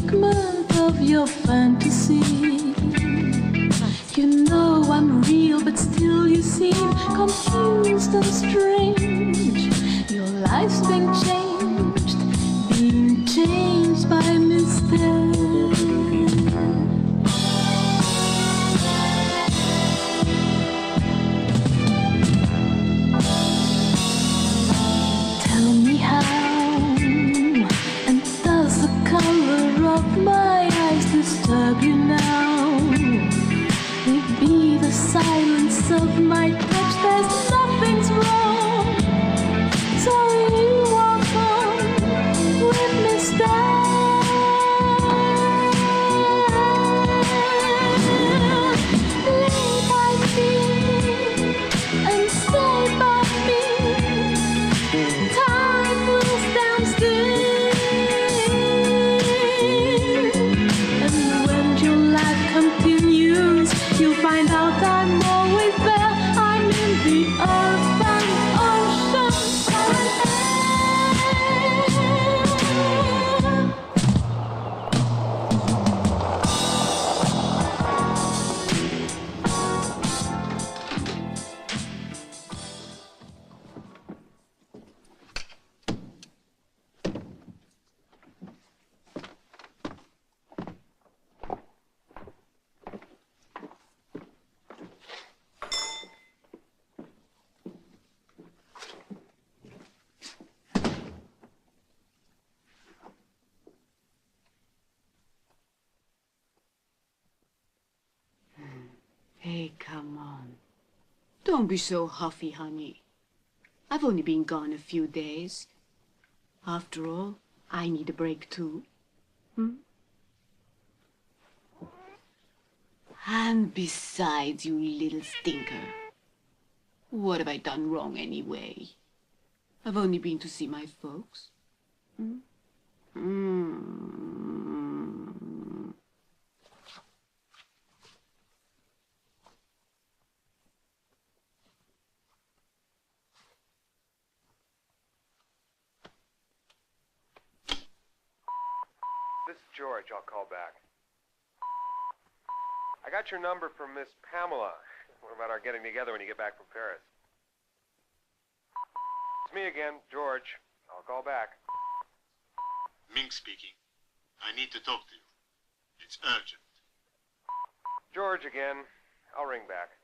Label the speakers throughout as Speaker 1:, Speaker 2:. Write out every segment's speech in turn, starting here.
Speaker 1: figment of your fantasy. You know I'm real, but still you seem confused and strange. Your life's been changed by Mystère. Tell me how, and does the color of my eyes disturb you now? Maybe the silence of my touch, there's nothing's wrong. So you walk on with Mystère. Lay by me and stay by me. Time will stand still, and when your life continues, you'll find out I'm always there. I'm in the earth and ocean and air.
Speaker 2: Hey, come on. Don't be so huffy, honey. I've only been gone a few days. After all, I need a break too. And besides, you little stinker, what have I done wrong anyway? I've only been to see my folks.
Speaker 3: This is George. I'll call back. I got your number from Miss Pamela. What about our getting together when you get back from Paris? It's me again, George. I'll call back.
Speaker 4: Ming speaking. I need to talk to you. It's urgent.
Speaker 3: George again. I'll ring back.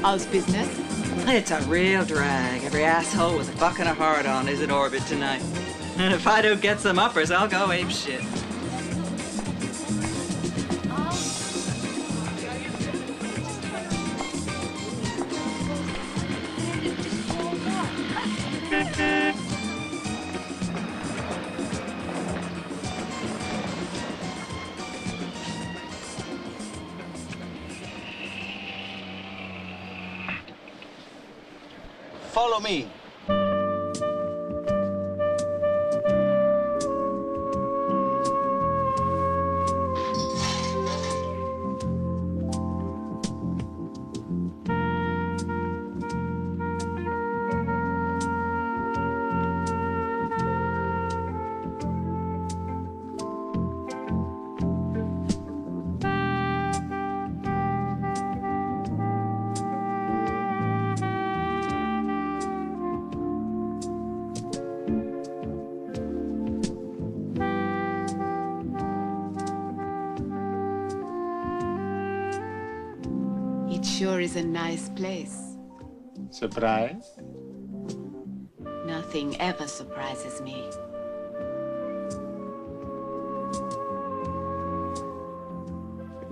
Speaker 2: How's business?
Speaker 5: It's a real drag. Every asshole with a fucking a hard on is in orbit tonight. And if I don't get some uppers, I'll go ape shit.
Speaker 6: Follow me.
Speaker 2: It sure is a nice place.
Speaker 7: Surprise?
Speaker 2: Nothing ever surprises me.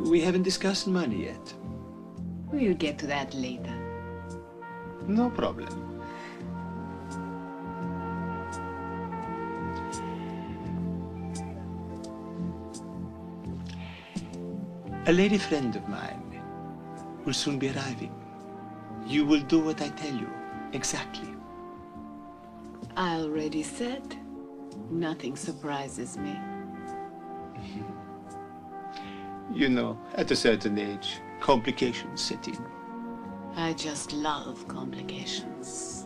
Speaker 7: We haven't discussed money yet.
Speaker 2: We'll get to that later.
Speaker 7: No problem. A lady friend of mine will soon be arriving. You will do what I tell you, exactly.
Speaker 2: I already said, nothing surprises me.
Speaker 7: You know, at a certain age, complications set in.
Speaker 2: I just love complications.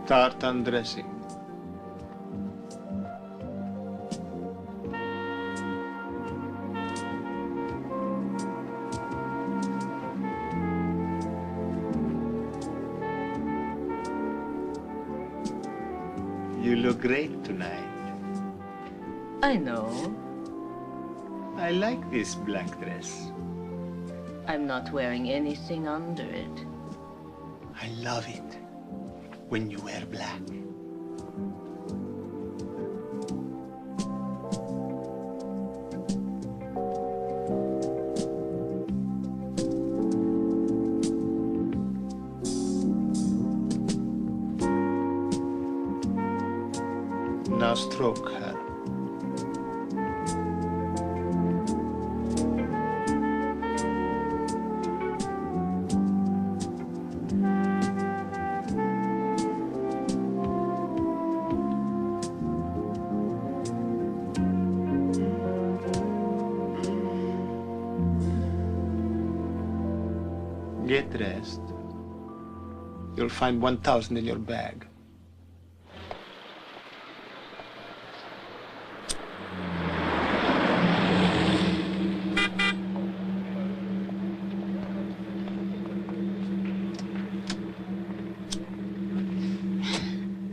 Speaker 7: Start undressing. You look great tonight.
Speaker 8: I know.
Speaker 7: I like this black dress.
Speaker 8: I'm not wearing anything under it.
Speaker 7: I love it when you wear black. Now stroke her. Get dressed. You'll find 1,000 in your bag.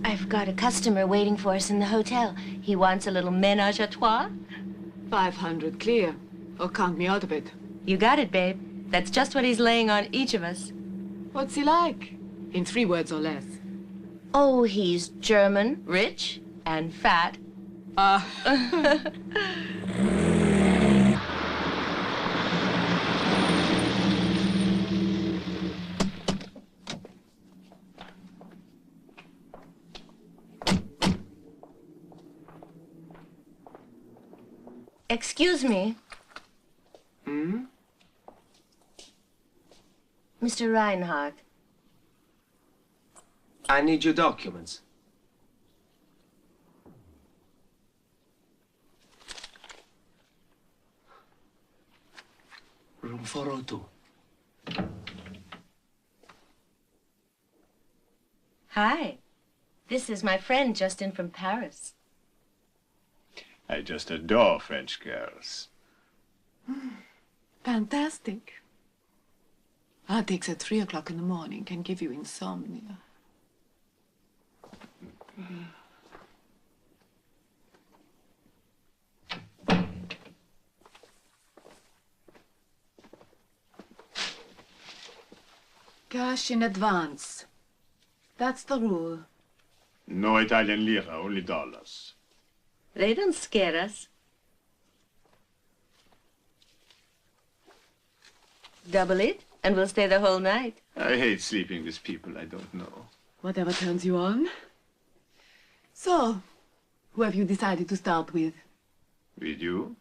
Speaker 8: I've got a customer waiting for us in the hotel. He wants a little ménage à trois.
Speaker 2: 500 clear, or count me out of it.
Speaker 8: You got it, babe. That's just what he's laying on each of us.
Speaker 2: What's he like? In 3 words or less.
Speaker 8: Oh, he's German, rich, and fat. Excuse me.
Speaker 7: Hmm?
Speaker 8: Mr. Reinhardt.
Speaker 9: I need your documents. Room 402.
Speaker 8: Hi. This is my friend just in from Paris.
Speaker 7: I just adore French girls.
Speaker 2: Fantastic. Heartaches at 3 o'clock in the morning can give you insomnia. Cash in advance. That's the rule.
Speaker 7: No Italian lira, only dollars.
Speaker 8: They don't scare us. Double it? And we'll stay the whole night.
Speaker 7: I hate sleeping with people I don't know.
Speaker 2: Whatever turns you on. So, who have you decided to start with?
Speaker 7: With you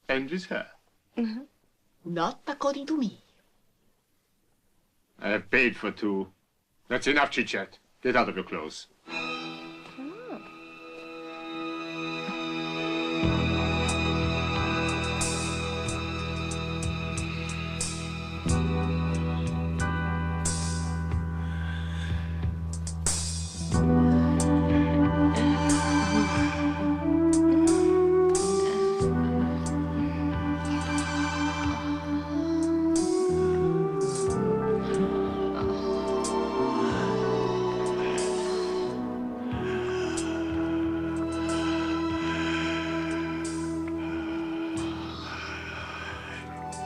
Speaker 7: and with her.
Speaker 2: Not according to me.
Speaker 7: I have paid for two. That's enough chit-chat. Get out of your clothes.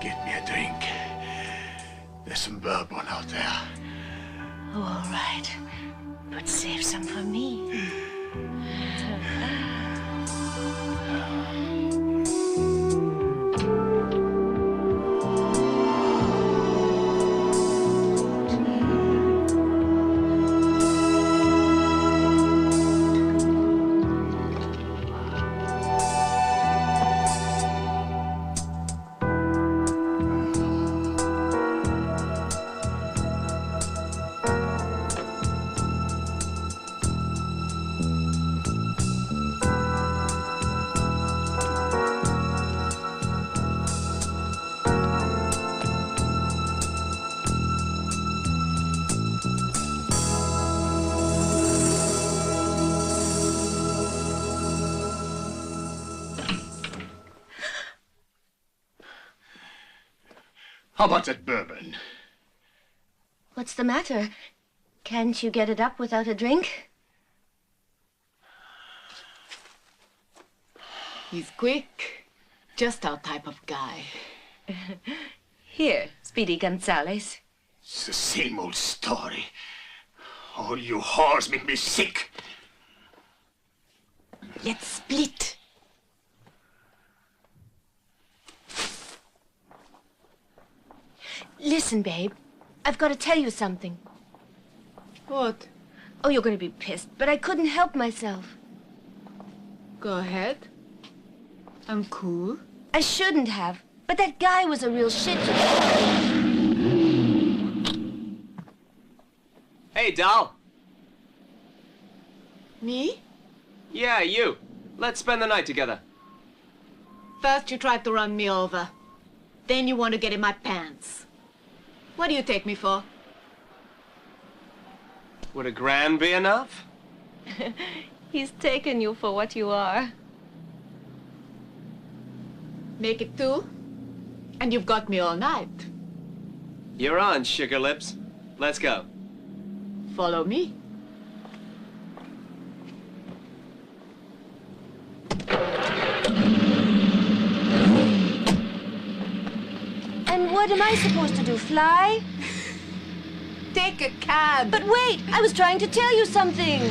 Speaker 7: Get me a drink. There's some bourbon out there.
Speaker 8: Oh, all right. But save some for me.
Speaker 7: How about that bourbon?
Speaker 8: What's the matter? Can't you get it up without a drink?
Speaker 2: He's quick. Just our type of guy.
Speaker 8: Here, Speedy Gonzales.
Speaker 7: It's the same old story. All you whores make me sick.
Speaker 2: Let's split.
Speaker 8: Listen, babe. I've got to tell you something.
Speaker 2: What?
Speaker 8: Oh, you're going to be pissed, but I couldn't help myself.
Speaker 2: Go ahead. I'm cool.
Speaker 8: I shouldn't have, but that guy was a real shit.
Speaker 9: Hey, doll.
Speaker 2: Me?
Speaker 9: Yeah, you. Let's spend the night together.
Speaker 2: First you tried to run me over. Then you want to get in my pants. What do you take me for?
Speaker 9: Would $1,000 be enough?
Speaker 8: He's taken you for what you are.
Speaker 2: Make it 2, and you've got me all night.
Speaker 9: You're on, sugar lips. Let's go.
Speaker 2: Follow me.
Speaker 8: And what am I supposed to do, fly?
Speaker 2: Take a cab.
Speaker 8: But wait, I was trying to tell you something.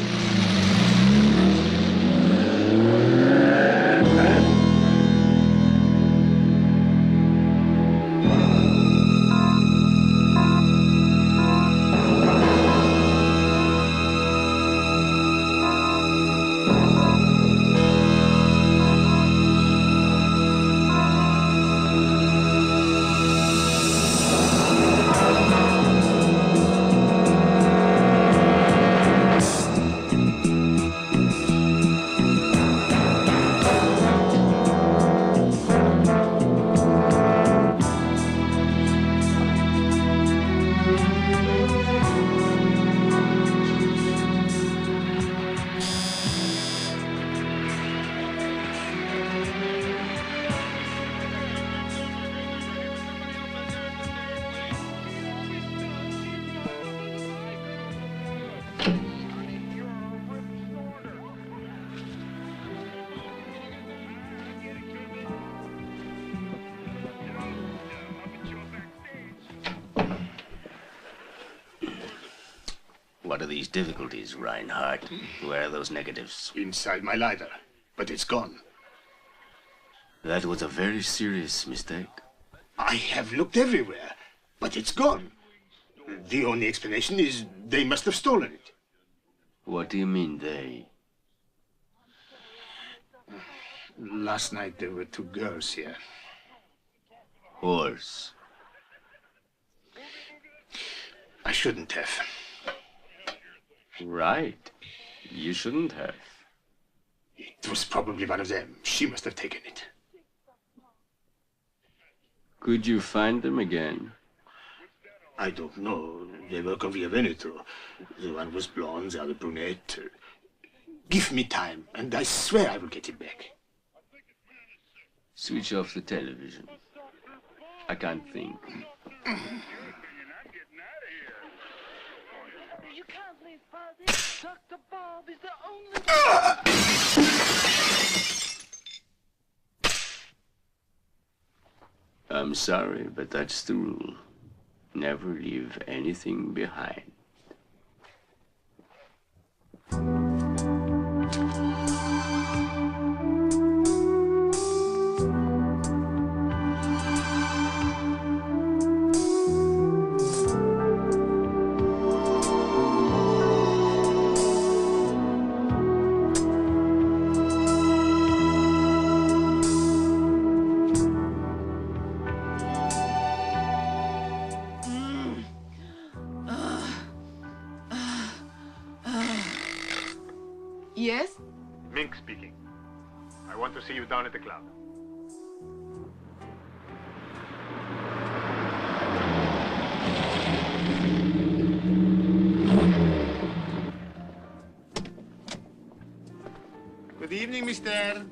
Speaker 6: What are these difficulties, Reinhardt? Where are those negatives?
Speaker 7: Inside my lighter, but it's gone.
Speaker 6: That was a very serious mistake.
Speaker 7: I have looked everywhere. But it's gone. The only explanation is they must have stolen it.
Speaker 6: What do you mean, they?
Speaker 7: Last night there were two girls here.
Speaker 6: Horse.
Speaker 7: I shouldn't have.
Speaker 6: Right. You shouldn't have.
Speaker 7: It was probably one of them. She must have taken it.
Speaker 6: Could you find them again?
Speaker 7: I don't know. They were con Via Veneto. The one was blonde, the other brunette. Give me time, and I swear I will get it back.
Speaker 6: Switch off the television. I can't think.
Speaker 1: You can't leave Father. Dr. Bob is the only
Speaker 6: I'm sorry, but that's the rule. Never leave anything behind.
Speaker 2: Yes?
Speaker 4: Mink speaking. I want to see you down at the club.
Speaker 7: Good evening, Mystère.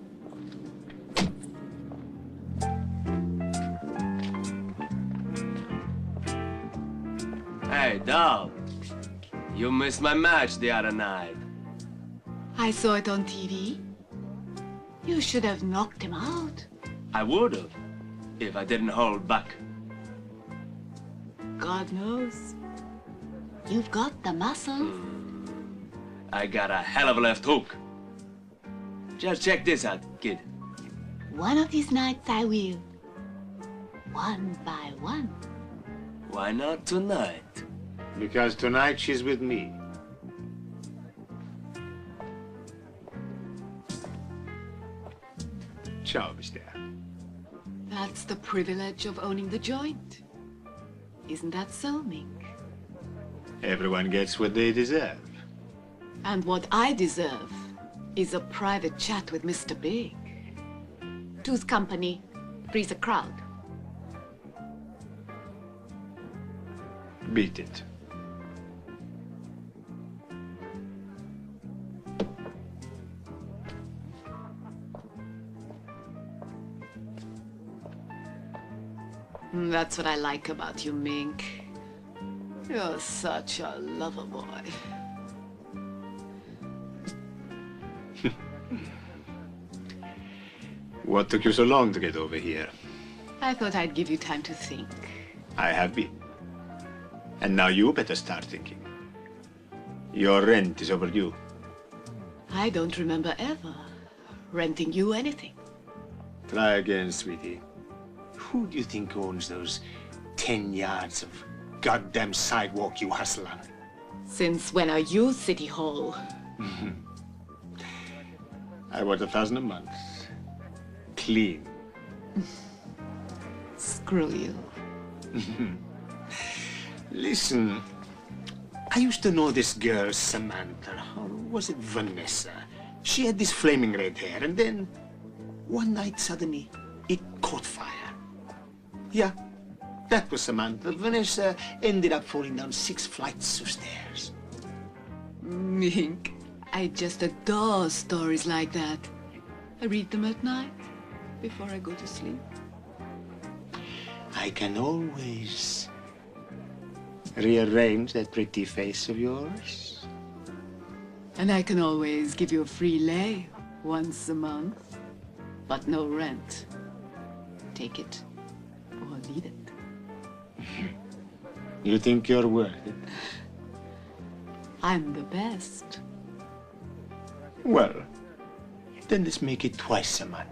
Speaker 9: Hey, doll. You missed my match the other night.
Speaker 2: I saw it on TV. You should have knocked him out.
Speaker 9: I would have, if I didn't hold back.
Speaker 2: God knows. You've got the muscles.
Speaker 9: I got a hell of a left hook. Just check this out, kid.
Speaker 2: One of these nights I will. One by one.
Speaker 9: Why not tonight?
Speaker 7: Because tonight she's with me. Ciao, Mystère.
Speaker 2: That's the privilege of owning the joint. Isn't that so, Mink?
Speaker 7: Everyone gets what they deserve.
Speaker 2: And what I deserve is a private chat with Mr. Big. Two's company, three's a crowd.
Speaker 7: Beat it.
Speaker 2: That's what I like about you, Mink. You're such a lover boy.
Speaker 7: What took you so long to get over here?
Speaker 2: I thought I'd give you time to think.
Speaker 7: I have been. And now you better start thinking. Your rent is overdue.
Speaker 2: I don't remember ever renting you anything.
Speaker 7: Try again, sweetie. Who do you think owns those 10 yards of goddamn sidewalk you hustle on?
Speaker 2: Since when are you City Hall?
Speaker 7: I want $1,000 a month. Clean.
Speaker 2: Screw you.
Speaker 7: Listen, I used to know this girl, Samantha, or was it Vanessa? She had this flaming red hair, and then one night suddenly it caught fire. Yeah, that was Samantha. Vanessa ended up falling down 6 flights of stairs.
Speaker 2: Mink, I just adore stories like that. I read them at night before I go to sleep.
Speaker 7: I can always rearrange that pretty face of yours.
Speaker 2: And I can always give you a free lay once a month, but no rent. Take it or leave it.
Speaker 7: You think you're worth it?
Speaker 2: I'm the best.
Speaker 7: Well, then let's make it twice a month.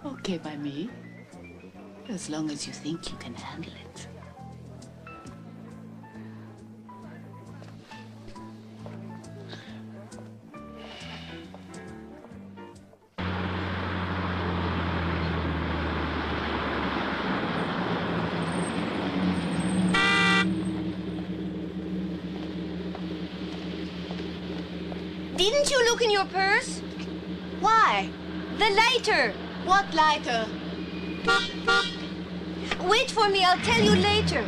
Speaker 2: Okay by me, as long as you think you can handle it.
Speaker 8: Didn't you look in your purse?
Speaker 2: Why?
Speaker 8: The lighter.
Speaker 2: What lighter?
Speaker 8: Wait for me, I'll tell you later.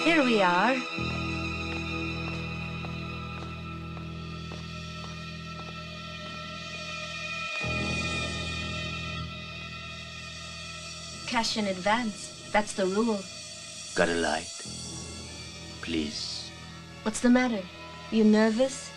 Speaker 8: Here we are. Cash in advance. That's the rule.
Speaker 6: Got a light? Please.
Speaker 8: What's the matter? You nervous?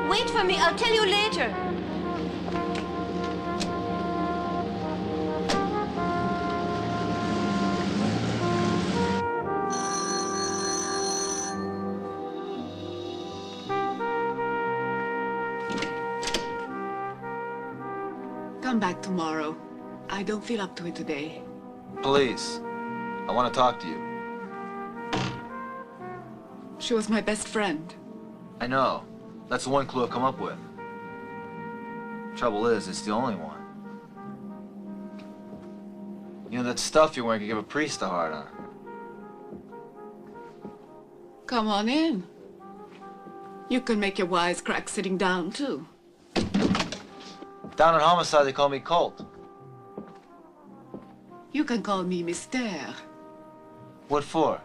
Speaker 8: Wait for me, I'll tell you later.
Speaker 2: Come back tomorrow. I don't feel up to it today.
Speaker 10: Please. I want to talk to you.
Speaker 2: She was my best friend.
Speaker 10: I know. That's the one clue I've come up with. Trouble is, it's the only one. You know, that stuff you're wearing could give a priest a hard on.
Speaker 2: Come on in. You can make your wisecrack sitting down, too.
Speaker 10: Down in Homicide, they call me Colt.
Speaker 2: You can call me Mystère.
Speaker 10: What for?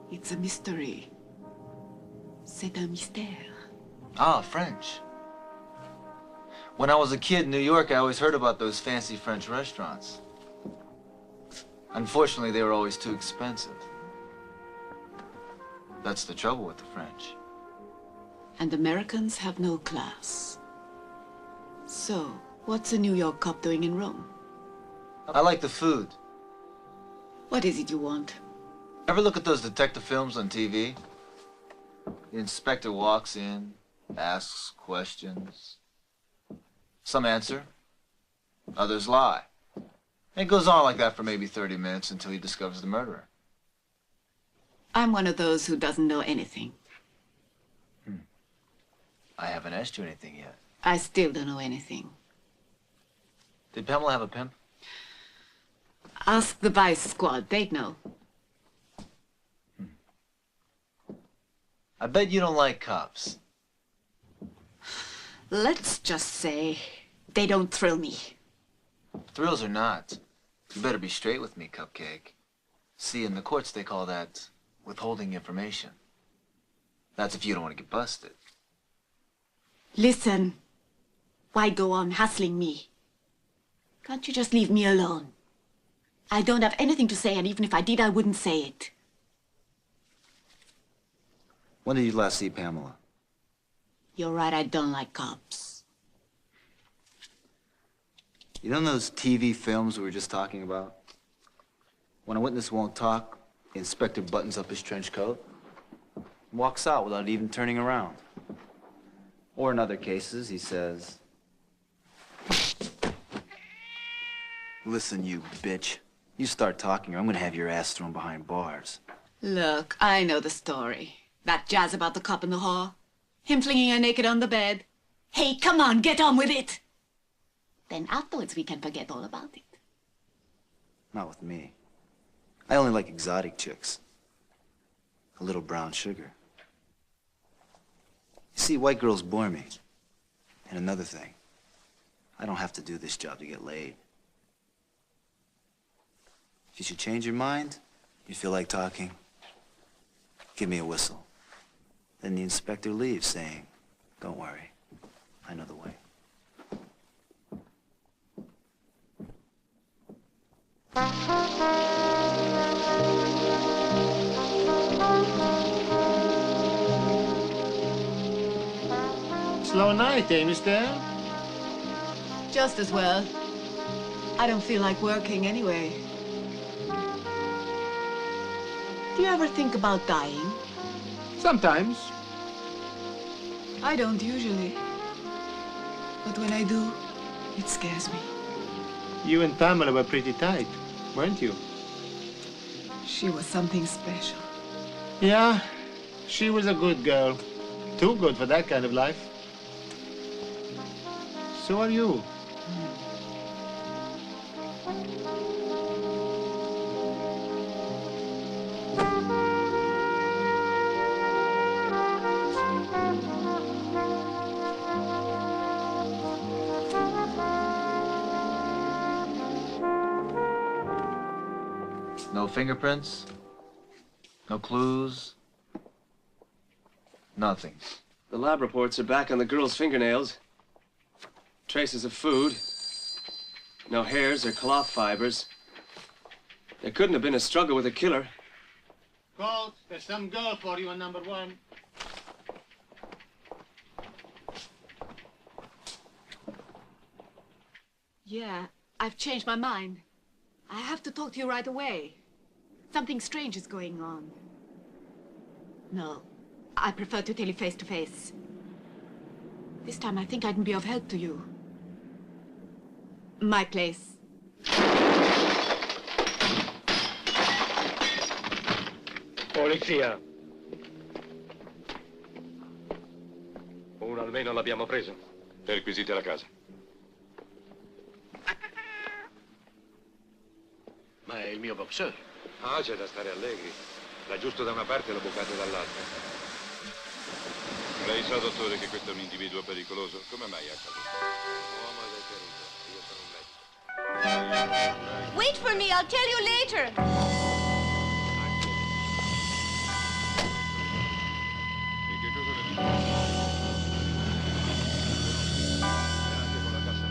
Speaker 2: It's a mystery. C'est un mystère.
Speaker 10: Ah, French. When I was a kid in New York, I always heard about those fancy French restaurants. Unfortunately, they were always too expensive. That's the trouble with the French.
Speaker 2: And Americans have no class. So, what's a New York cop doing in Rome?
Speaker 10: I like the food.
Speaker 2: What is it you want?
Speaker 10: Ever look at those detective films on TV? The inspector walks in, asks questions. Some answer, others lie. And it goes on like that for maybe 30 minutes until he discovers the murderer.
Speaker 2: I'm one of those who doesn't know anything.
Speaker 10: I haven't asked you anything yet.
Speaker 2: I still don't know anything.
Speaker 10: Did Pamela have a pimp?
Speaker 2: Ask the Vice Squad, they'd know.
Speaker 10: I bet you don't like cops.
Speaker 2: Let's just say they don't thrill me.
Speaker 10: Thrills or not, you better be straight with me, Cupcake. See, in the courts they call that withholding information. That's if you don't want to get busted.
Speaker 2: Listen, why go on hassling me? Can't you just leave me alone? I don't have anything to say, and even if I did, I wouldn't say it.
Speaker 10: When did you last see Pamela?
Speaker 2: You're right, I don't like cops.
Speaker 10: You know those TV films we were just talking about? When a witness won't talk, the inspector buttons up his trench coat and walks out without even turning around. Or in other cases, he says, "Listen, you bitch. You start talking or I'm gonna have your ass thrown behind bars."
Speaker 2: Look, I know the story. That jazz about the cop in the hall. Him flinging her naked on the bed. Hey, come on, get on with it. Then afterwards we can forget all about it.
Speaker 10: Not with me. I only like exotic chicks. A little brown sugar. You see, white girls bore me. And another thing, I don't have to do this job to get laid. If you should change your mind, you feel like talking, give me a whistle. Then the inspector leaves saying, "Don't worry, I know the way."
Speaker 7: Slow night, eh, Mystère?
Speaker 2: Just as well. I don't feel like working anyway. Do you ever think about dying?
Speaker 7: Sometimes.
Speaker 2: I don't usually. But when I do, it scares me.
Speaker 7: You and Pamela were pretty tight, weren't you?
Speaker 2: She was something special.
Speaker 7: Yeah, she was a good girl. Too good for that kind of life. So are you.
Speaker 10: No fingerprints? No clues? Nothing.
Speaker 9: The lab reports are back on the girl's fingernails. Traces of food. No hairs or cloth fibers. There couldn't have been a struggle with a killer.
Speaker 7: Colt, there's some girl for you on number 1.
Speaker 2: Yeah, I've changed my mind. I have to talk to you right away. Something strange is going on. No, I prefer to tell you face to face. This time I think I can be of help to you. My place.
Speaker 11: Polizia. Uno almeno l'abbiamo preso. Perquisite la casa. Ma è il mio boxer. Ah, c'è da stare allegri. La giusto da una parte e la bucata dall'altra. Lei sa, dottore, che questo è un individuo pericoloso? Come mai è accaduto? Uomo detenuto. Io sono un medico.
Speaker 8: Wait for me, I'll tell you later.
Speaker 11: E che cosa ne dici? Anche con la cassa.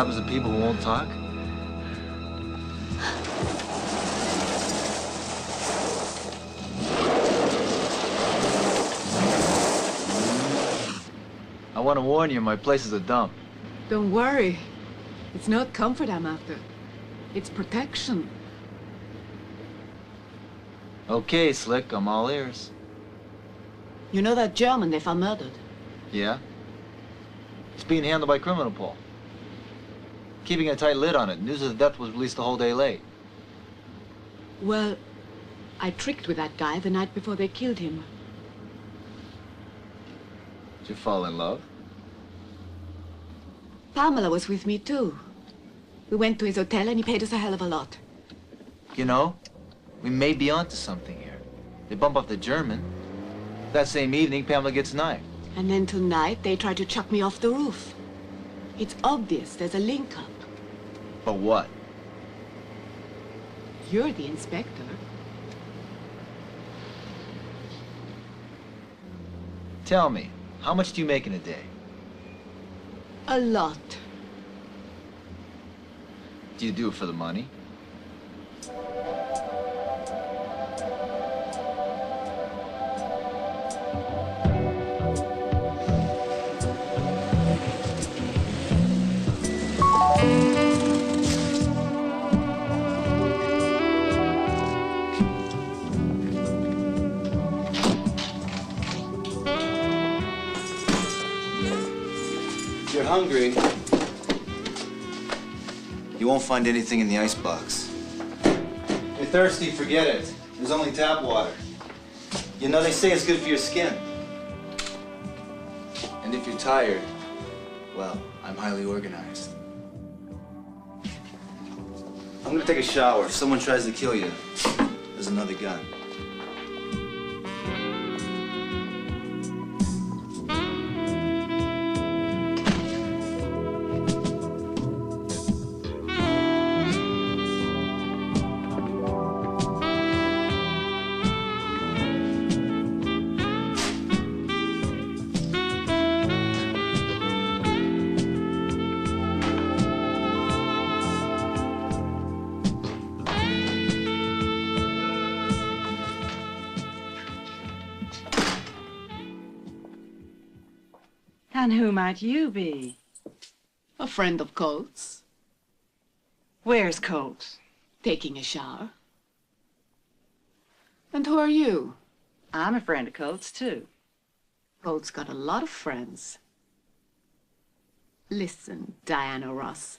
Speaker 10: happens to people who won't talk? I want to warn you, my place is a dump.
Speaker 2: Don't worry. It's not comfort I'm after. It's protection.
Speaker 10: Okay, Slick, I'm all ears.
Speaker 2: You know that German they found murdered?
Speaker 10: Yeah? It's being handled by Criminal Paul. Keeping a tight lid on it. News of the death was released a whole day late.
Speaker 2: Well, I tricked with that guy the night before they killed him.
Speaker 10: Did you fall in love?
Speaker 2: Pamela was with me, too. We went to his hotel and he paid us a hell of a lot.
Speaker 10: You know, we may be onto something here. They bump up the German. That same evening, Pamela gets knifed.
Speaker 2: And then tonight, they tried to chuck me off the roof. It's obvious there's a link-up.
Speaker 10: But what?
Speaker 2: You're the inspector.
Speaker 10: Tell me, how much do you make in a day?
Speaker 2: A lot.
Speaker 10: Do you do it for the money?
Speaker 12: If you're hungry, you won't find anything in the icebox. If you're thirsty, forget it. There's only tap water. You know, they say it's good for your skin. And if you're tired, well, I'm highly organized. I'm gonna take a shower. If someone tries to kill you, there's another gun.
Speaker 5: And who might you be?
Speaker 2: A friend of Colt's.
Speaker 5: Where's Colt?
Speaker 2: Taking a shower. And who are you?
Speaker 5: I'm a friend of Colt's, too.
Speaker 2: Colt's got a lot of friends. Listen, Diana Ross.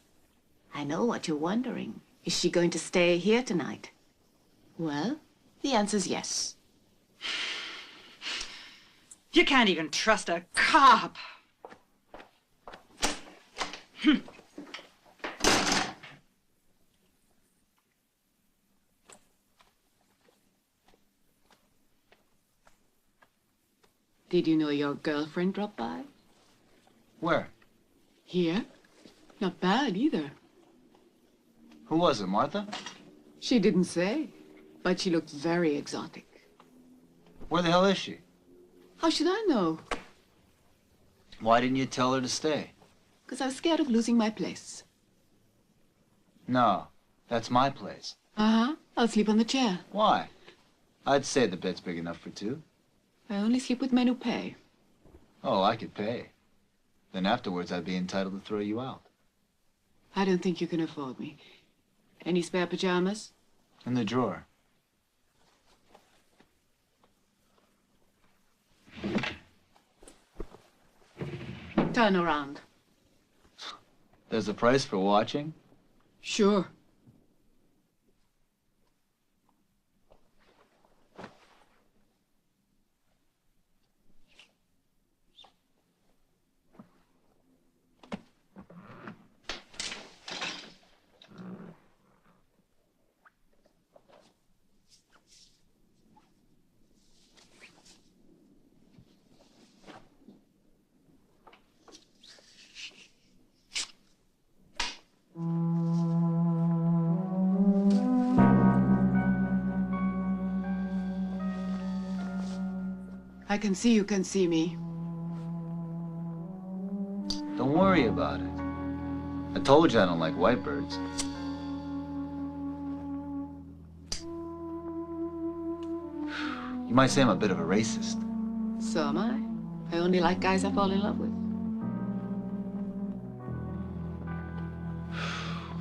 Speaker 2: I know what you're wondering. Is she going to stay here tonight? Well, the answer's yes.
Speaker 5: You can't even trust a cop.
Speaker 2: Did you know your girlfriend dropped by?
Speaker 10: Where?
Speaker 2: Here. Not bad either.
Speaker 10: Who was it, Martha?
Speaker 2: She didn't say, but she looked very exotic.
Speaker 10: Where the hell is she?
Speaker 2: How should I know?
Speaker 10: Why didn't you tell her to stay?
Speaker 2: Because I was scared of losing my place.
Speaker 10: No, that's my place.
Speaker 2: Uh-huh. I'll sleep on the chair.
Speaker 10: Why? I'd say the bed's big enough for two.
Speaker 2: I only sleep with men who pay.
Speaker 10: Oh, I could pay. Then afterwards I'd be entitled to throw you out.
Speaker 2: I don't think you can afford me. Any spare pajamas?
Speaker 10: In the drawer.
Speaker 2: Turn around.
Speaker 10: There's a price for watching?
Speaker 2: Sure. I can see you can see me.
Speaker 10: Don't worry about it. I told you I don't like white birds. You might say I'm a bit of a racist.
Speaker 2: So am I. I only like guys I fall in love with.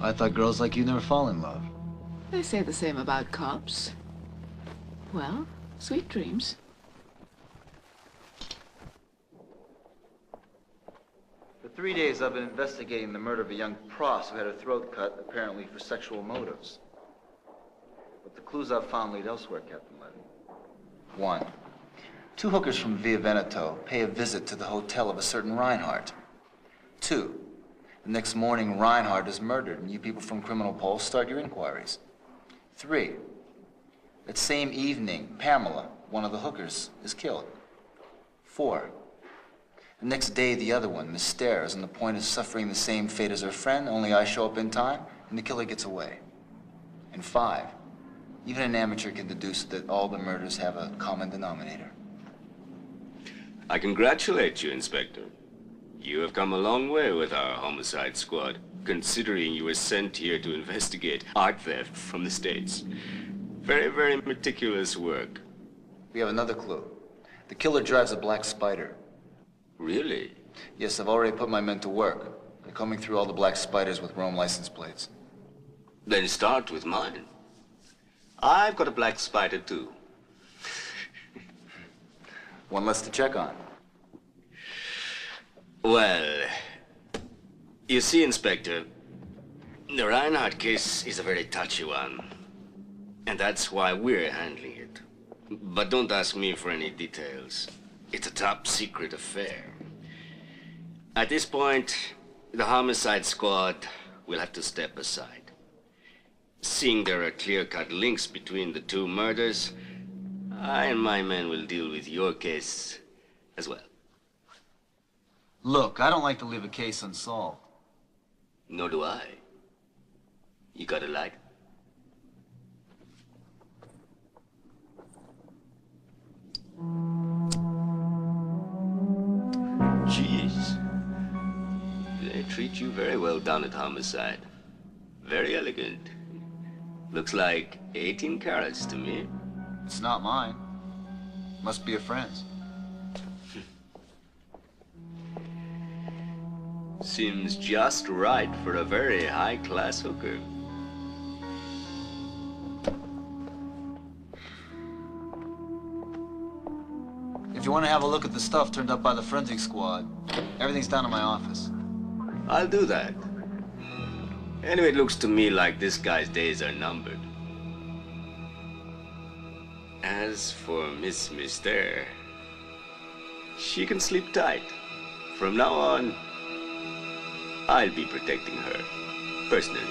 Speaker 10: I thought girls like you never fall in love.
Speaker 2: They say the same about cops. Well, sweet dreams.
Speaker 12: For 3 days, I've been investigating the murder of a young pross who had her throat cut, apparently for sexual motives. But the clues I've found lead elsewhere, Captain Levy. 1. 2 hookers from Via Veneto pay a visit to the hotel of a certain Reinhardt. 2. The next morning, Reinhardt is murdered, and you people from Criminal Pol start your inquiries. 3. That same evening, Pamela, one of the hookers, is killed. 4. The next day, the other one, Mystère, is on the point of suffering the same fate as her friend, only I show up in time, and the killer gets away. And 5. Even an amateur can deduce that all the murders have a common denominator.
Speaker 6: I congratulate you, Inspector. You have come a long way with our homicide squad, considering you were sent here to investigate art theft from the States. Very, very meticulous work.
Speaker 12: We have another clue. The killer drives a black spider.
Speaker 6: Really?
Speaker 12: Yes, I've already put my men to work. They're combing through all the black spiders with Rome license plates.
Speaker 6: Then start with mine. I've got a black spider, too.
Speaker 12: One less to check on.
Speaker 6: Well, you see, Inspector, the Reinhardt case is a very touchy one. And that's why we're handling it. But don't ask me for any details. It's a top secret affair. At this point, the homicide squad will have to step aside. Seeing there are clear-cut links between the 2 murders, I and my men will deal with your case as well.
Speaker 10: Look, I don't like to leave a case unsolved.
Speaker 6: Nor do I. You got a light? Jeez. They treat you very well down at Homicide. Very elegant. Looks like 18 carats to me.
Speaker 10: It's not mine. Must be a friend's.
Speaker 6: Seems just right for a very high-class hooker.
Speaker 10: If you want to have a look at the stuff turned up by the forensic squad, everything's down in my office.
Speaker 6: I'll do that. Anyway, it looks to me like this guy's days are numbered. As for Miss Mystère, she can sleep tight. From now on, I'll be protecting her, personally.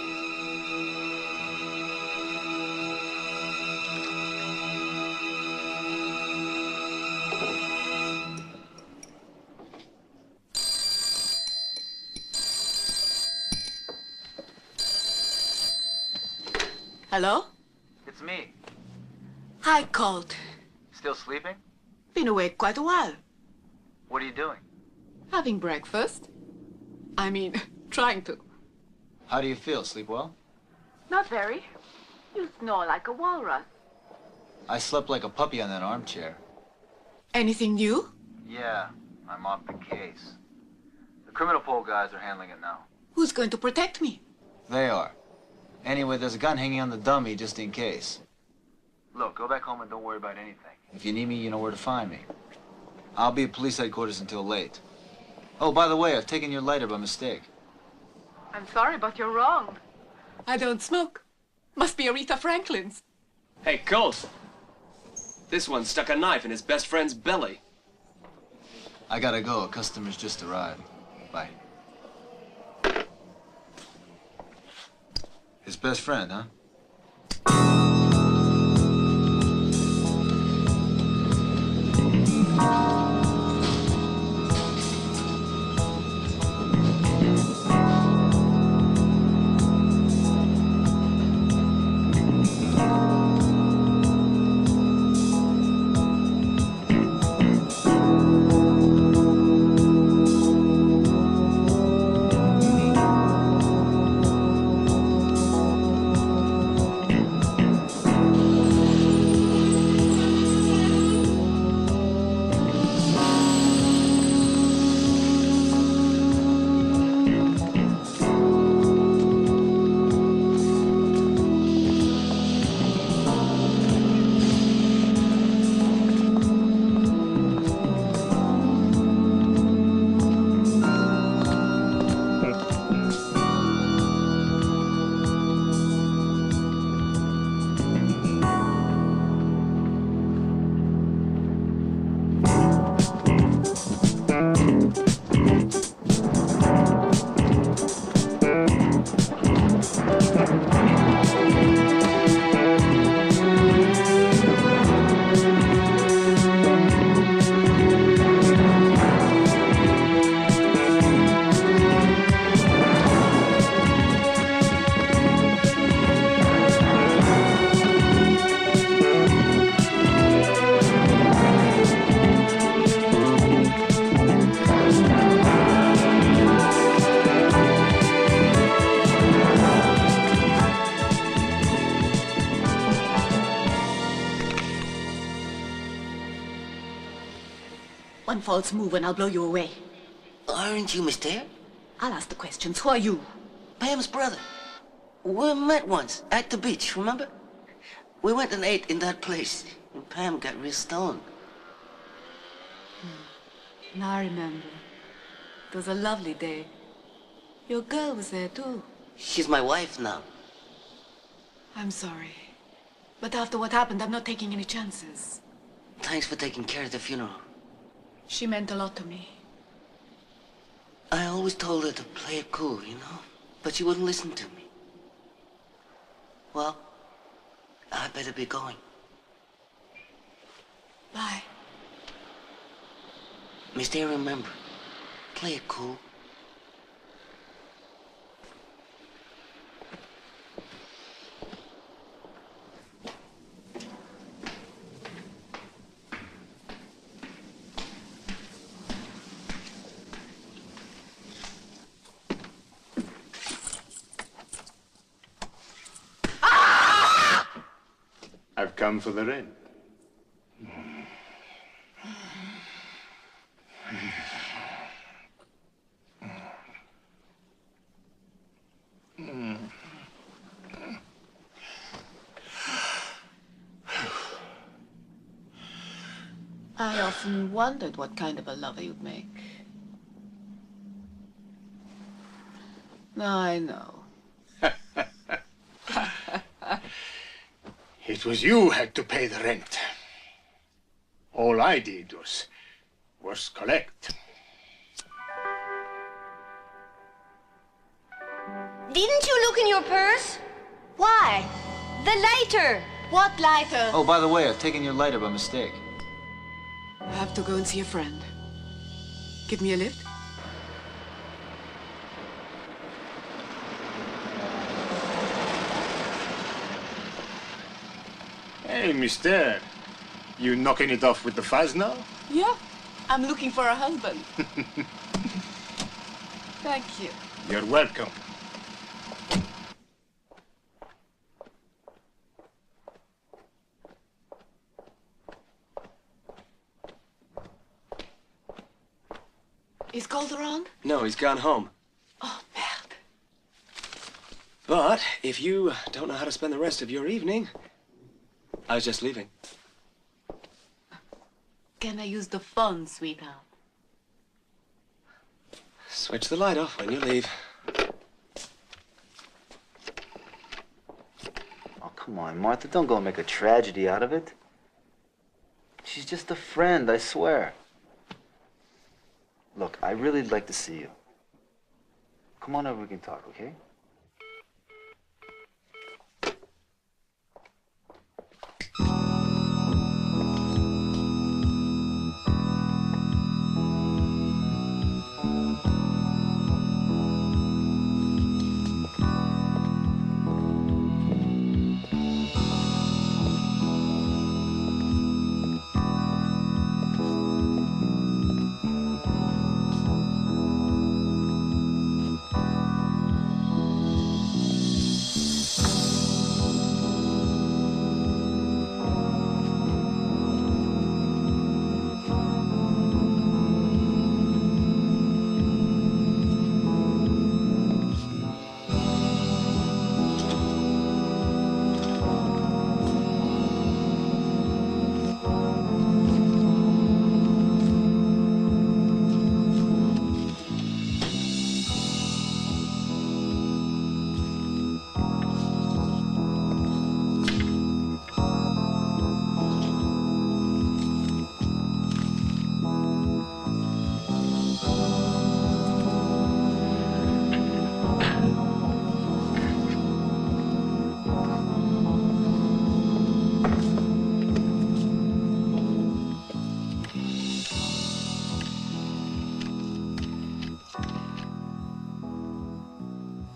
Speaker 2: Hello?
Speaker 12: It's me.
Speaker 2: Hi, Colt.
Speaker 12: Still sleeping?
Speaker 2: Been awake quite a while.
Speaker 12: What are you doing?
Speaker 2: Having breakfast. I mean, trying to.
Speaker 10: How do you feel? Sleep well?
Speaker 2: Not very. You snore like a walrus.
Speaker 10: I slept like a puppy on that armchair.
Speaker 2: Anything new?
Speaker 12: Yeah, I'm off the case. The Criminal Pol guys are handling it now.
Speaker 2: Who's going to protect me?
Speaker 10: They are. Anyway, there's a gun hanging on the dummy just in case.
Speaker 12: Look, go back home and don't worry about anything.
Speaker 10: If you need me, you know where to find me. I'll be at police headquarters until late. Oh, by the way, I've taken your lighter by mistake.
Speaker 2: I'm sorry, but you're wrong. I don't smoke. Must be Aretha Franklin's.
Speaker 9: Hey, Colt. This one stuck a knife in his best friend's belly.
Speaker 10: I gotta go. A customer's just arrived. Bye. His best friend, huh?
Speaker 2: One false move and I'll blow you away.
Speaker 6: Aren't you Mystère?
Speaker 2: I'll ask the questions. Who are you?
Speaker 6: Pam's brother. We met once at the beach, remember? We went and ate in that place, and Pam got real stoned.
Speaker 2: Now I remember. It was a lovely day. Your girl was there too.
Speaker 6: She's my wife now.
Speaker 2: I'm sorry. But after what happened, I'm not taking any chances.
Speaker 6: Thanks for taking care of the funeral.
Speaker 2: She meant a lot to me.
Speaker 6: I always told her to play it cool, you know? But she wouldn't listen to me. Well, I better be going.
Speaker 2: Bye.
Speaker 6: Mystère, remember, play it cool.
Speaker 7: I've come for the rent.
Speaker 2: I often wondered what kind of a lover you'd make. Now I know.
Speaker 7: It was you had to pay the rent. All I did was collect.
Speaker 8: Didn't you look in your purse? Why? The lighter!
Speaker 2: What lighter?
Speaker 12: Oh, by the way, I've taken your lighter by mistake.
Speaker 2: I have to go and see a friend. Give me a lift?
Speaker 7: Hey, Mystère, you knocking it off with the fuzz now?
Speaker 2: Yeah, I'm looking for a husband. Thank you.
Speaker 7: You're welcome.
Speaker 2: Is Gold around?
Speaker 9: No, he's gone home.
Speaker 2: Oh, merde.
Speaker 9: But if you don't know how to spend the rest of your evening, I was just leaving.
Speaker 2: Can I use the phone, sweetheart?
Speaker 9: Switch the light off when you leave.
Speaker 12: Oh, come on, Martha. Don't go and make a tragedy out of it. She's just a friend, I swear. Look, I really like to see you. Come on over, we can talk, okay?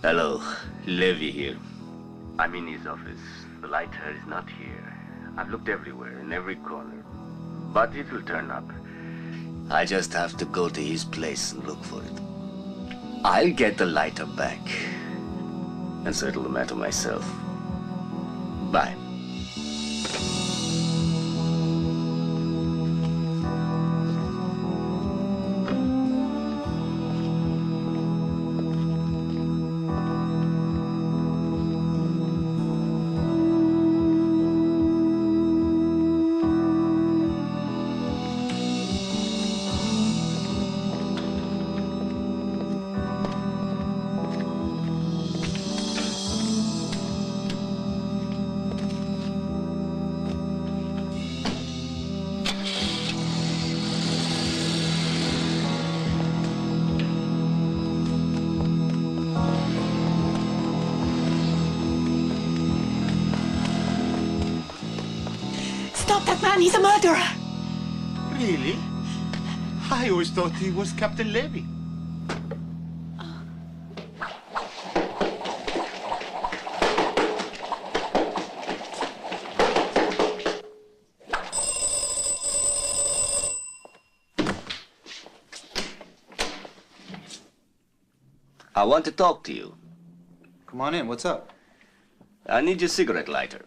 Speaker 6: Hello, Levy here. I'm in his office. The lighter is not here. I've looked everywhere, in every corner. But it will turn up. I just have to go to his place and look for it. I'll get the lighter back and settle the matter myself. Bye.
Speaker 2: Stop that man, he's a murderer!
Speaker 7: Really? I always thought he was Captain Levy.
Speaker 6: I want to talk to you.
Speaker 12: Come on in, what's up?
Speaker 6: I need your cigarette lighter.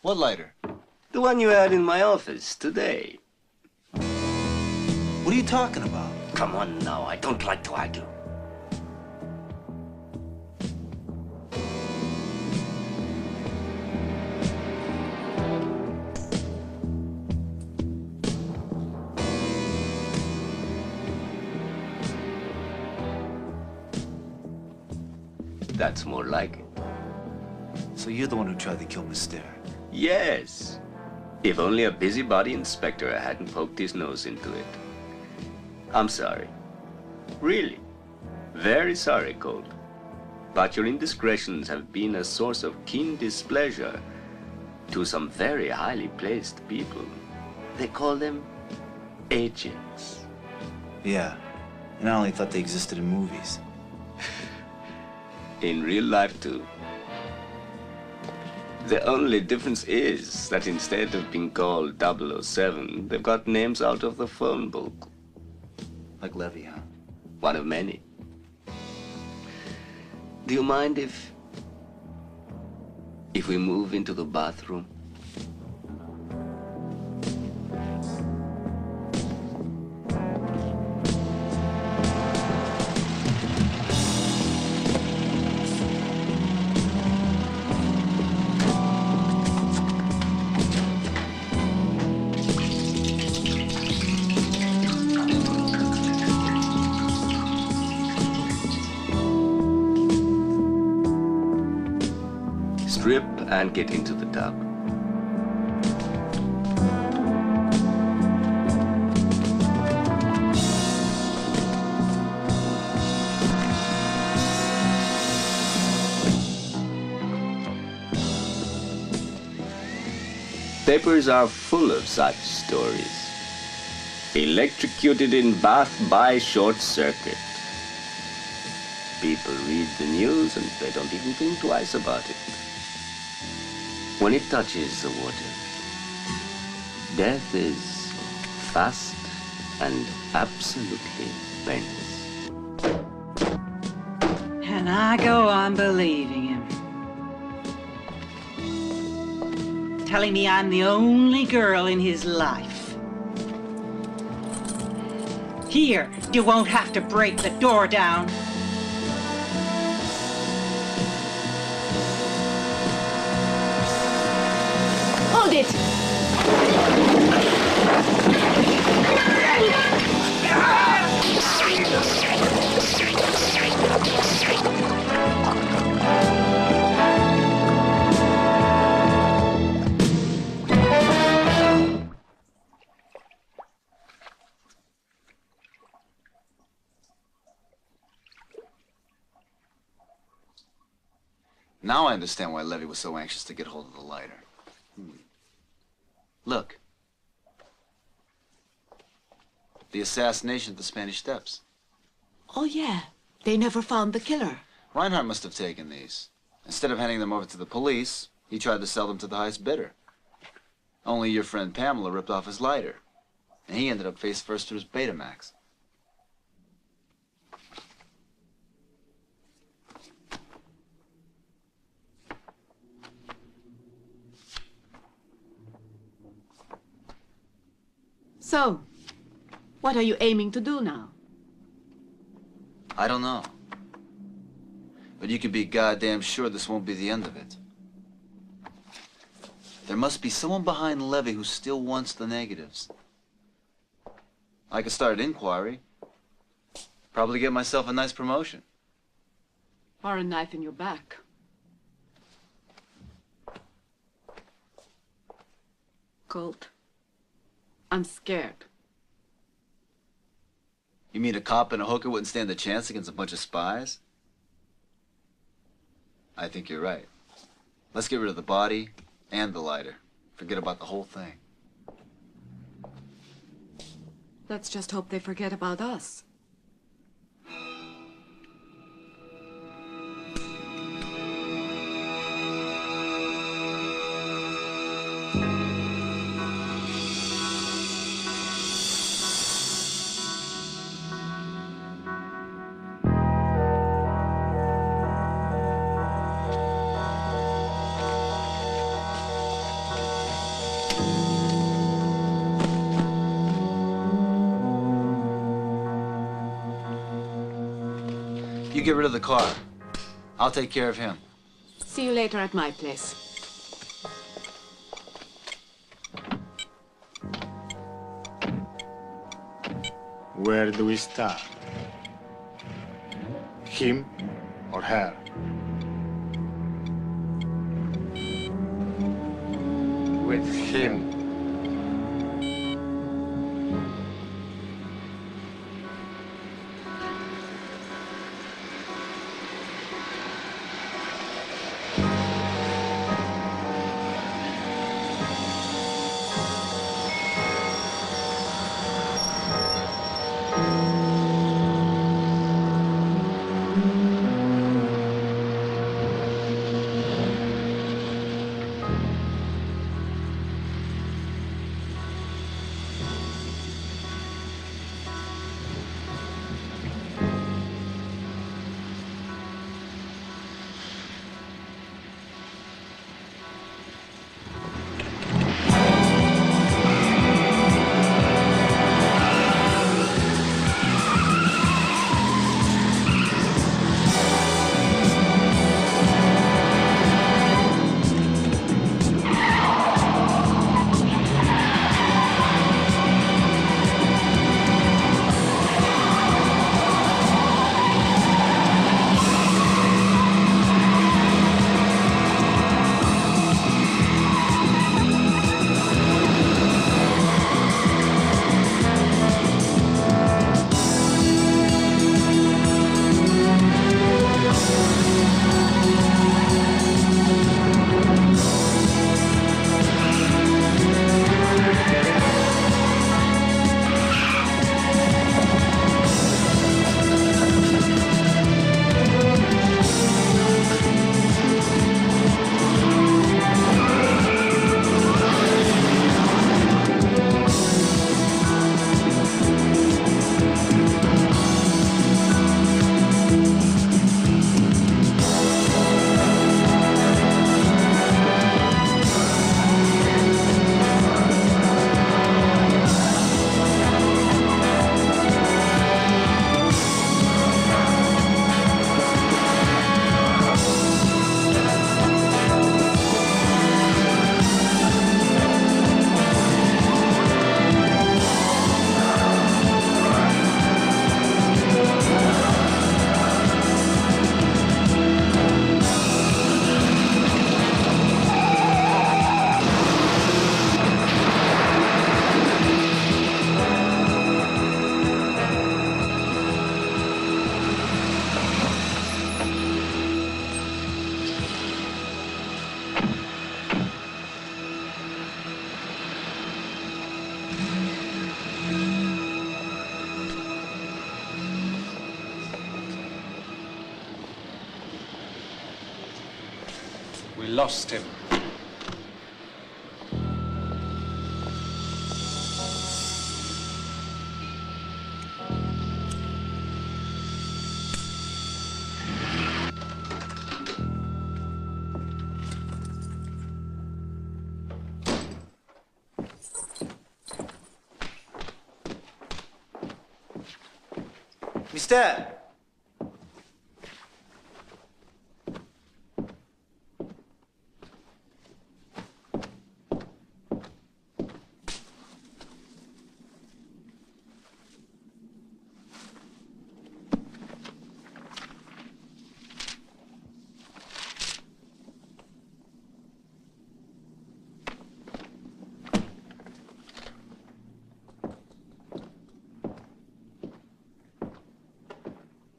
Speaker 12: What lighter?
Speaker 6: The one you had in my office today.
Speaker 12: What are you talking about?
Speaker 6: Come on now, I don't like to argue. That's more like it.
Speaker 12: So you're the one who tried to kill Mystère?
Speaker 6: Yes. If only a busybody inspector hadn't poked his nose into it. I'm sorry. Really. Very sorry, Colt. But your indiscretions have been a source of keen displeasure to some very highly placed people. They call them agents.
Speaker 12: Yeah. And I only thought they existed in movies.
Speaker 6: In real life, too. The only difference is that instead of being called 007, they've got names out of the phone book.
Speaker 12: Like Levy, huh?
Speaker 6: One of many. Do you mind if we move into the bathroom? Strip and get into the tub. Papers are full of such stories. Electrocuted in bath by short circuit. People read the news and they don't even think twice about it. When it touches the water, death is fast and absolutely painless.
Speaker 5: And I go on believing him. Telling me I'm the only girl in his life. Here, you won't have to break the door down.
Speaker 2: Hold it!
Speaker 12: Now I understand why Levy was so anxious to get hold of the lighter. Look. The assassination at the Spanish Steps.
Speaker 2: Oh, yeah. They never found the killer.
Speaker 12: Reinhardt must have taken these. Instead of handing them over to the police, he tried to sell them to the highest bidder. Only your friend Pamela ripped off his lighter. And he ended up face first through his Betamax.
Speaker 2: So, what are you aiming to do now?
Speaker 12: I don't know. But you can be goddamn sure this won't be the end of it. There must be someone behind Levy who still wants the negatives. I could start an inquiry. Probably get myself a nice promotion.
Speaker 2: Or a knife in your back. Colt, I'm scared.
Speaker 12: You mean a cop and a hooker wouldn't stand a chance against a bunch of spies? I think you're right. Let's get rid of the body, And the lighter. Forget about the whole thing.
Speaker 2: Let's just hope they forget about us.
Speaker 12: You get rid of the car. I'll take care of him.
Speaker 2: See you later at my place.
Speaker 7: Where do we start? Him or her? With him.
Speaker 11: We lost him.
Speaker 12: Mystère!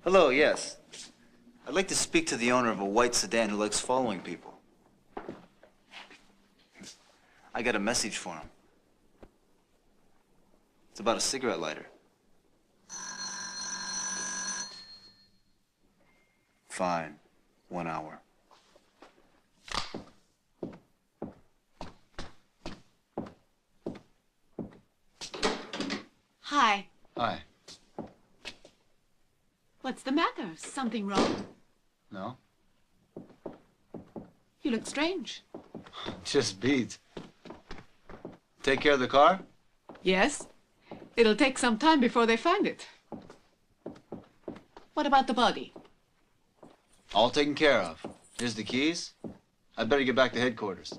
Speaker 12: Hello, yes. I'd like to speak to the owner of a white sedan who likes following people. I got a message for him. It's about a cigarette lighter. Fine. 1 hour.
Speaker 2: Hi.
Speaker 12: Hi.
Speaker 2: What's the matter? Something wrong?
Speaker 12: No?
Speaker 2: You look strange.
Speaker 12: Just beat. Take care of the car?
Speaker 2: Yes. It'll take some time before they find it. What about the body?
Speaker 12: All taken care of. Here's the keys. I'd better get back to headquarters.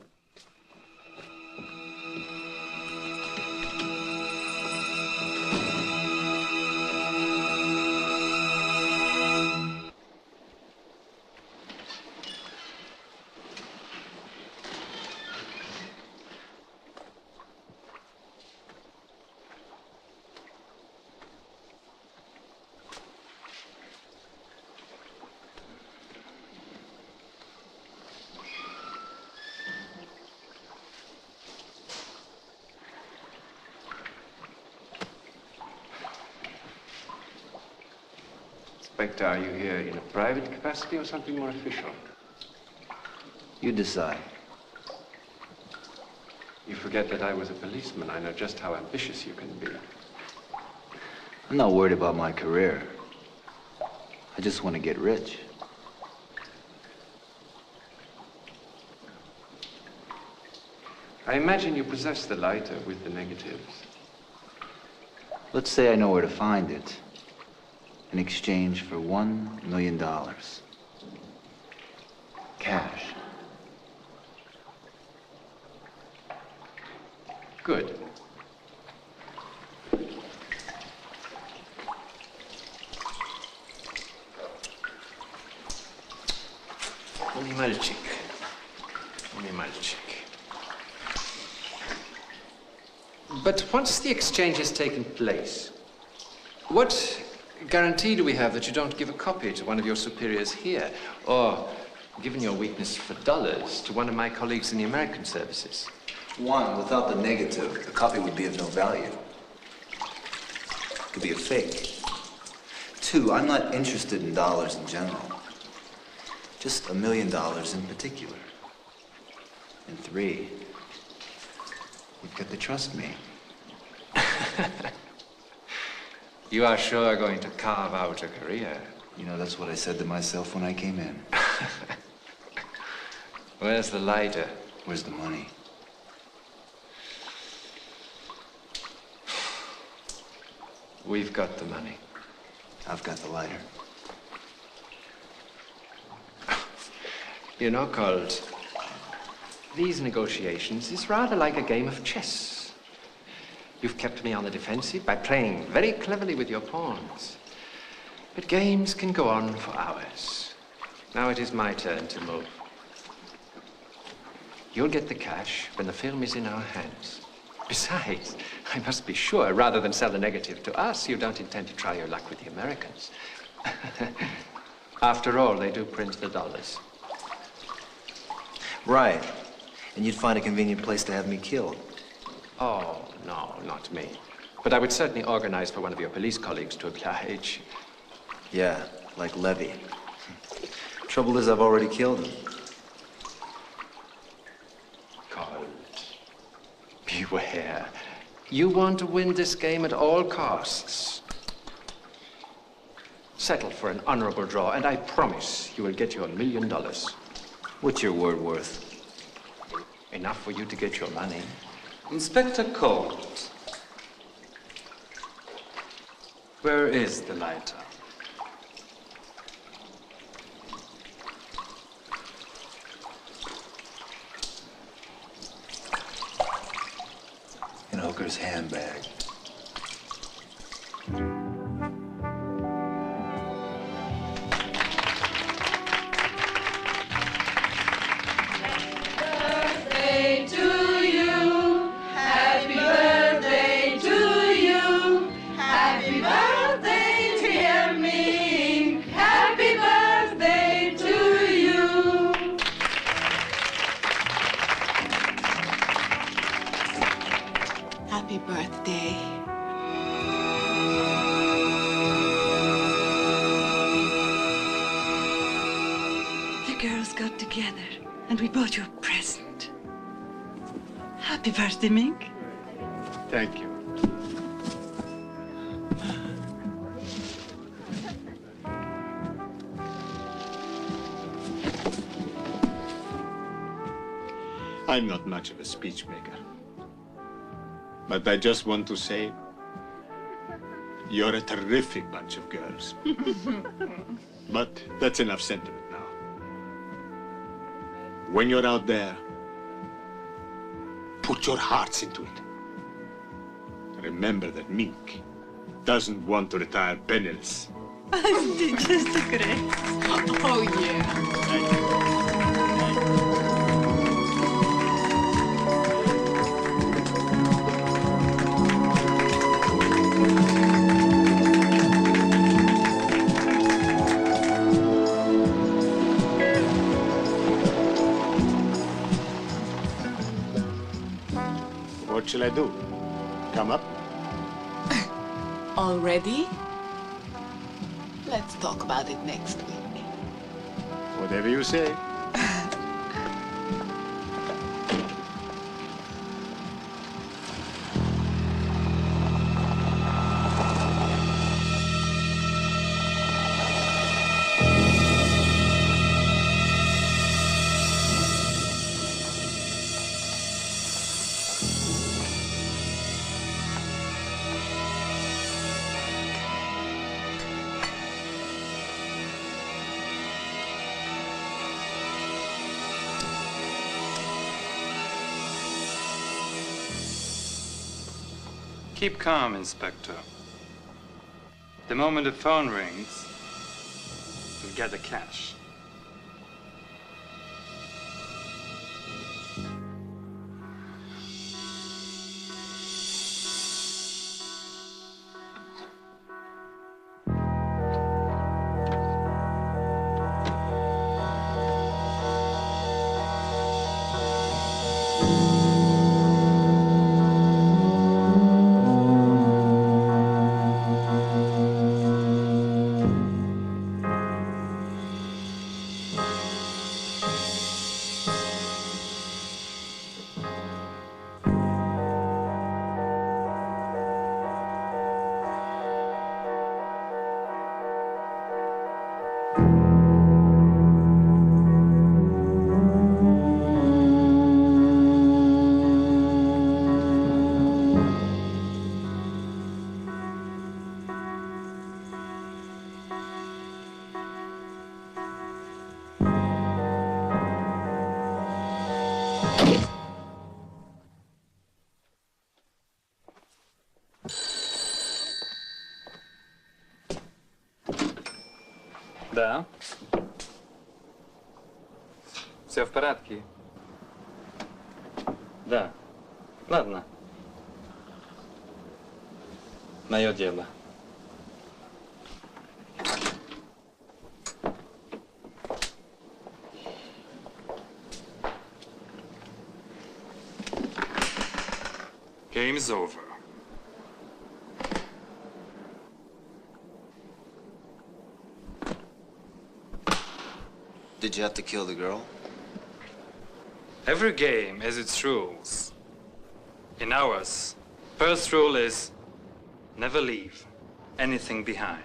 Speaker 11: Inspector, are you here in a private capacity or something more official?
Speaker 12: You decide.
Speaker 11: You forget that I was a policeman. I know just how ambitious you can be.
Speaker 12: I'm not worried about my career. I just want to get rich.
Speaker 11: I imagine you possess the lighter with the negatives.
Speaker 12: Let's say I know where to find it. In exchange for $1 million. Cash.
Speaker 11: Good.
Speaker 13: Only мальчик. Only мальчик.
Speaker 11: But once the exchange has taken place, what guarantee do we have that you don't give a copy to one of your superiors here? Or, given your weakness for dollars, to one of my colleagues in the American services?
Speaker 12: One, without the negative, the copy would be of no value. It could be a fake. Two, I'm not interested in dollars in general. Just $1 million in particular. And three, you've got to trust me.
Speaker 11: You are sure going to carve out a career.
Speaker 12: You know, that's what I said to myself when I came in.
Speaker 11: Where's the lighter?
Speaker 12: Where's the money?
Speaker 11: We've got the money.
Speaker 12: I've got the lighter.
Speaker 11: You know, Colt, these negotiations is rather like a game of chess. You've kept me on the defensive by playing very cleverly with your pawns. But games can go on for hours. Now it is my turn to move. You'll get the cash when the film is in our hands. Besides, I must be sure, rather than sell the negative to us, you don't intend to try your luck with the Americans. After all, they do print the dollars.
Speaker 12: Right. And you'd find a convenient place to have me killed.
Speaker 11: Oh, no, not me. But I would certainly organize for one of your police colleagues to oblige.
Speaker 12: Yeah, like Levy. Trouble is, I've already killed him.
Speaker 11: Colt, beware. You want to win this game at all costs. Settle for an honorable draw, and I promise you will get your $1 million.
Speaker 12: What's your word worth?
Speaker 11: Enough for you to get your money.
Speaker 13: Inspector Colt. Where is the lighter?
Speaker 12: In Hooker's handbag.
Speaker 2: Happy birthday.
Speaker 5: The girls got together and we bought you a present. Happy birthday, Mink.
Speaker 7: Thank you. I'm not much of a speech maker. But I just want to say, you're a terrific bunch of girls. But that's enough sentiment now. When you're out there, put your hearts into it. Remember that Mink doesn't want to retire penniless.
Speaker 5: Just great.
Speaker 2: Oh, yeah.
Speaker 7: What shall I do? Come up?
Speaker 2: Already? Let's talk about it next week.
Speaker 7: Whatever you say.
Speaker 13: Keep calm, Inspector. The moment the phone rings, you'll get the cash. Да. Все в порядке? Да. Ладно. Мое дело. Game's over.
Speaker 12: Did you have to kill the girl?
Speaker 13: Every game has its rules. In ours, first rule is never leave anything behind.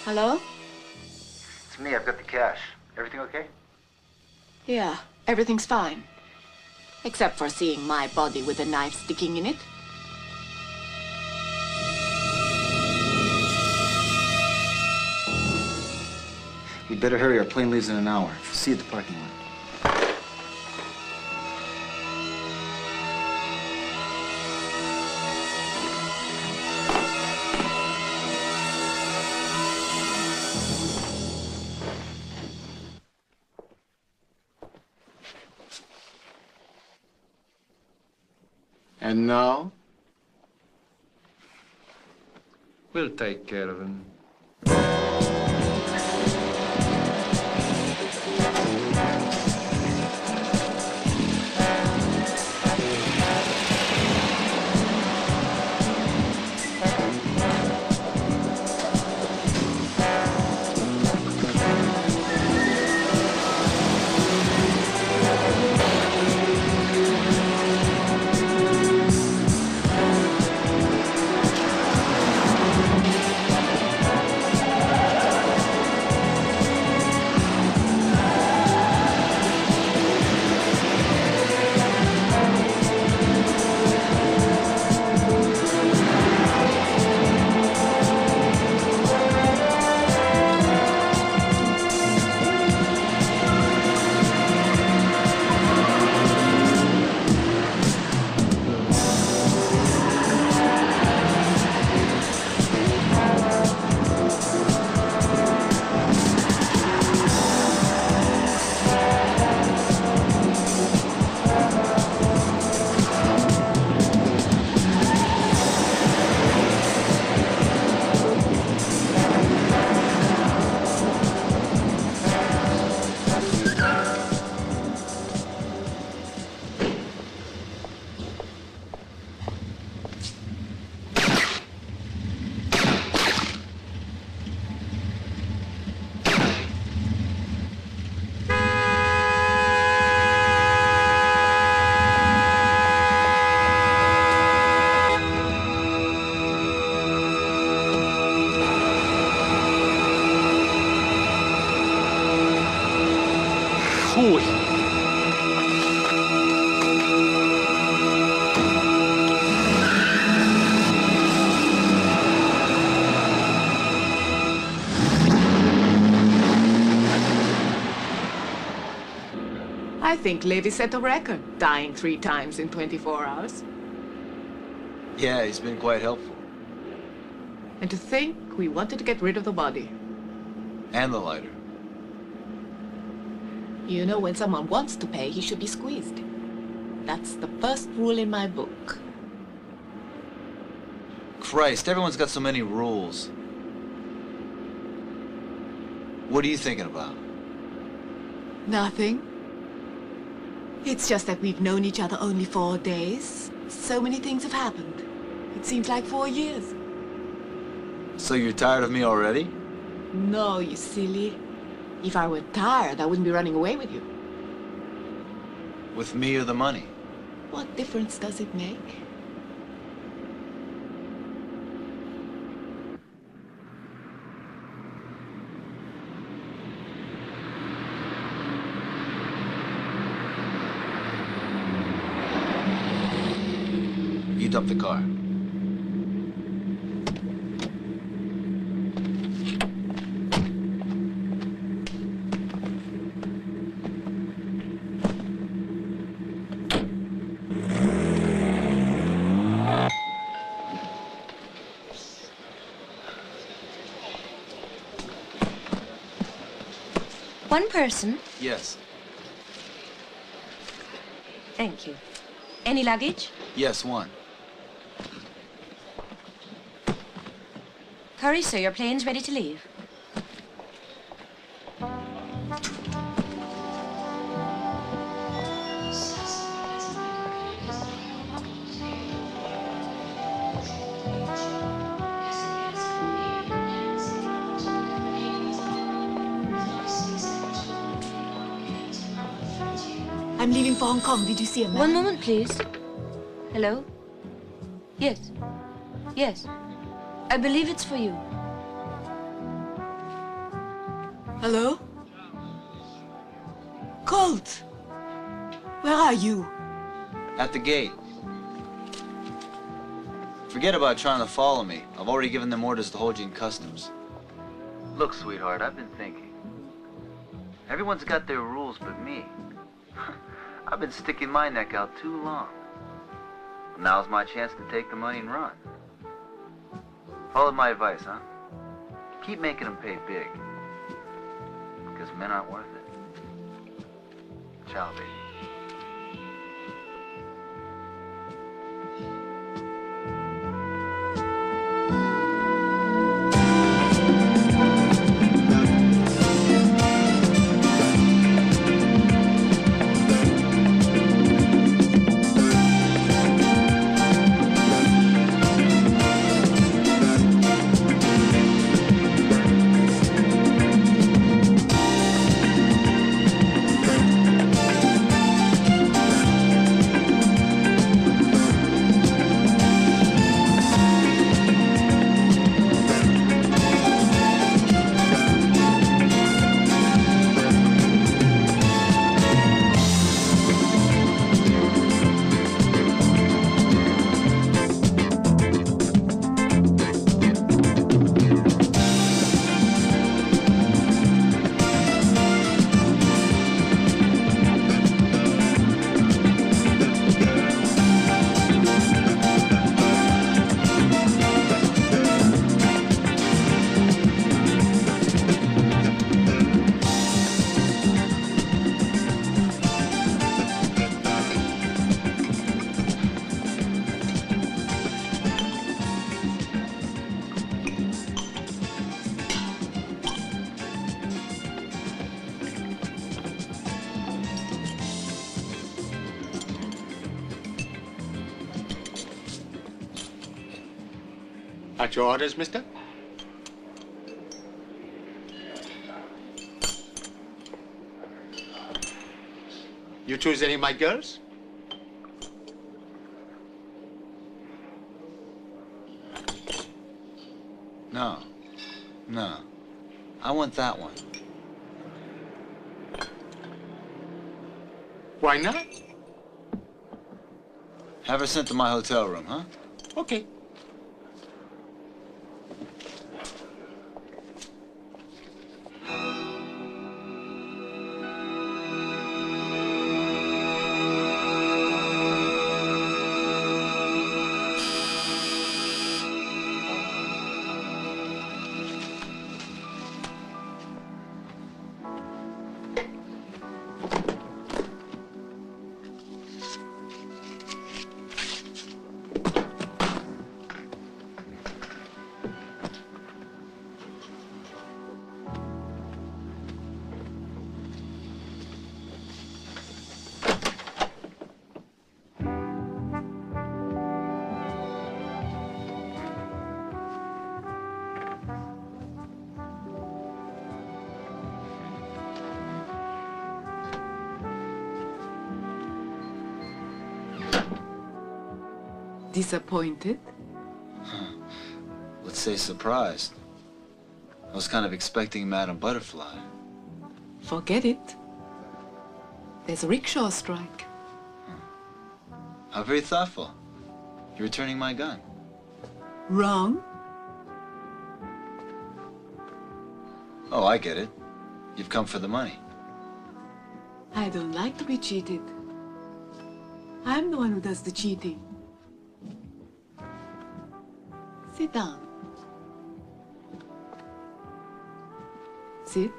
Speaker 2: Hello?
Speaker 12: It's me. I've got the cash. Everything okay?
Speaker 2: Yeah, everything's fine. Except for seeing my body with a knife sticking in it.
Speaker 12: We'd better hurry. Our plane leaves in an hour. See you at the parking lot.
Speaker 7: And now?
Speaker 11: We'll take care of him.
Speaker 2: I think Levy set a record, dying 3 times in 24 hours.
Speaker 12: Yeah, he's been quite helpful.
Speaker 2: And to think we wanted to get rid of the body.
Speaker 12: And the lighter.
Speaker 2: You know, when someone wants to pay, he should be squeezed. That's the first rule in my book.
Speaker 12: Christ, everyone's got so many rules. What are you thinking about?
Speaker 2: Nothing. It's just that we've known each other only 4 days. So many things have happened. It seems like 4 years.
Speaker 12: So you're tired of me already?
Speaker 2: No, you silly. If I were tired, I wouldn't be running away with you.
Speaker 12: With me or the money?
Speaker 2: What difference does it make?
Speaker 12: You dump the car.
Speaker 8: One person?
Speaker 12: Yes.
Speaker 8: Thank you. Any luggage?
Speaker 12: Yes, one.
Speaker 8: Hurry, sir. Your plane's ready to leave.
Speaker 2: I'm leaving for Hong Kong. Did you see a man?
Speaker 8: One moment, please. Hello? Yes. Yes. I believe it's for you.
Speaker 2: Hello? Colt! Where are you?
Speaker 12: At the gate. Forget about trying to follow me. I've already given them orders to hold you in customs. Look, sweetheart, I've been thinking. Everyone's got their rules but me. I've been sticking my neck out too long. Now's my chance to take the money and run. Follow my advice, huh? Keep making them pay big. Because men aren't worth it. Ciao, baby.
Speaker 7: At your orders, mister? You choose any of my girls?
Speaker 12: No. No. I want that one.
Speaker 7: Why not?
Speaker 12: Have her sent to my hotel room, huh?
Speaker 7: Okay.
Speaker 2: Disappointed?
Speaker 12: Let's say surprised. I was kind of expecting Madame Butterfly.
Speaker 2: Forget it. There's a rickshaw strike.
Speaker 12: How very thoughtful. You're returning my gun.
Speaker 2: Wrong?
Speaker 12: Oh, I get it. You've come for the money.
Speaker 2: I don't like to be cheated. I'm the one who does the cheating. Sit down. Sit.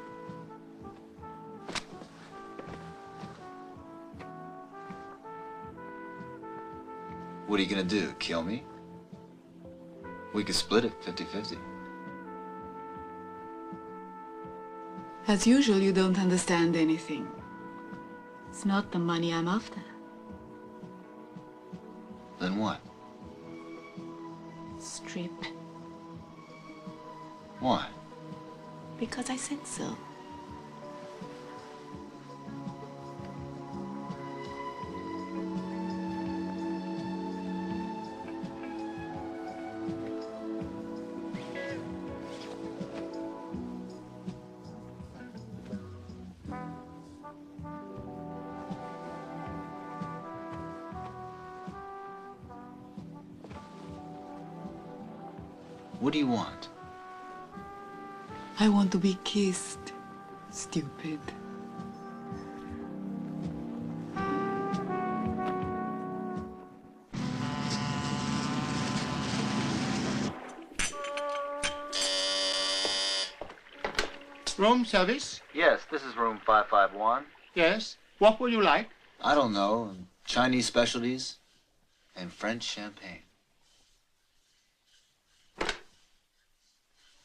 Speaker 12: What are you gonna do, kill me? We could split it 50-50.
Speaker 2: As usual, you don't understand anything. It's not the money I'm after.
Speaker 12: Then what?
Speaker 2: Strip.
Speaker 12: Why?
Speaker 2: Because I said so.
Speaker 12: What do you want?
Speaker 2: I want to be kissed, stupid.
Speaker 7: Room service?
Speaker 12: Yes, this is room 551.
Speaker 7: Yes. What will you like?
Speaker 12: I don't know. Chinese specialties and French champagne.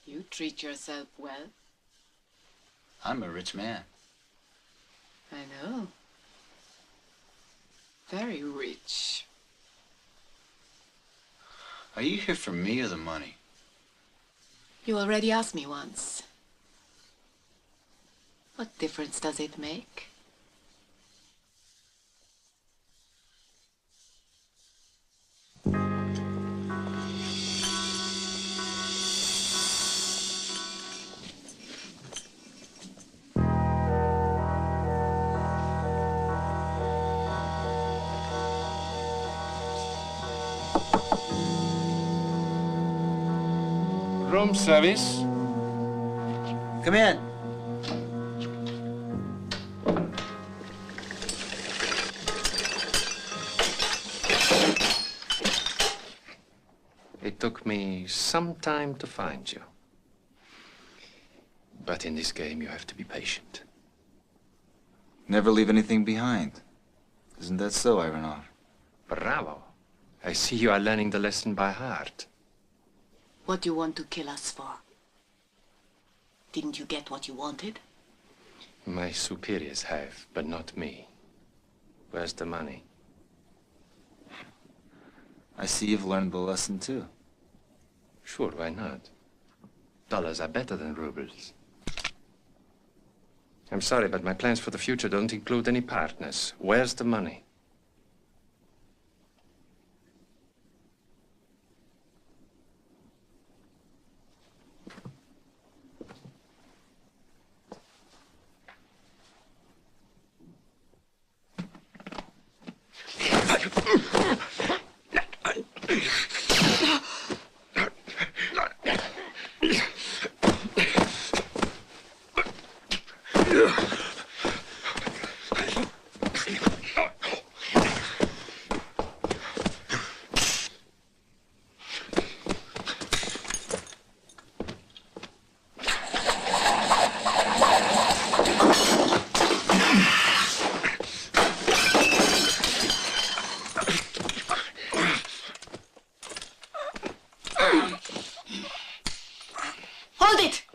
Speaker 2: You treat yourself well.
Speaker 12: I'm a rich man.
Speaker 2: I know. Very rich.
Speaker 12: Are you here for me or the money?
Speaker 2: You already asked me once. What difference does it make?
Speaker 9: Room service.
Speaker 12: Come in.
Speaker 11: It took me some time to find you. But in this game, you have to be patient.
Speaker 12: Never leave anything behind. Isn't that so, Ivanov?
Speaker 11: Bravo. I see you are learning the lesson by heart.
Speaker 2: What do you want to kill us for? Didn't you get what you wanted?
Speaker 11: My superiors have, but not me. Where's the money?
Speaker 12: I see you've learned the lesson, too.
Speaker 11: Sure, why not? Dollars are better than rubles. I'm sorry, but my plans for the future don't include any partners. Where's the money?
Speaker 2: Hold it!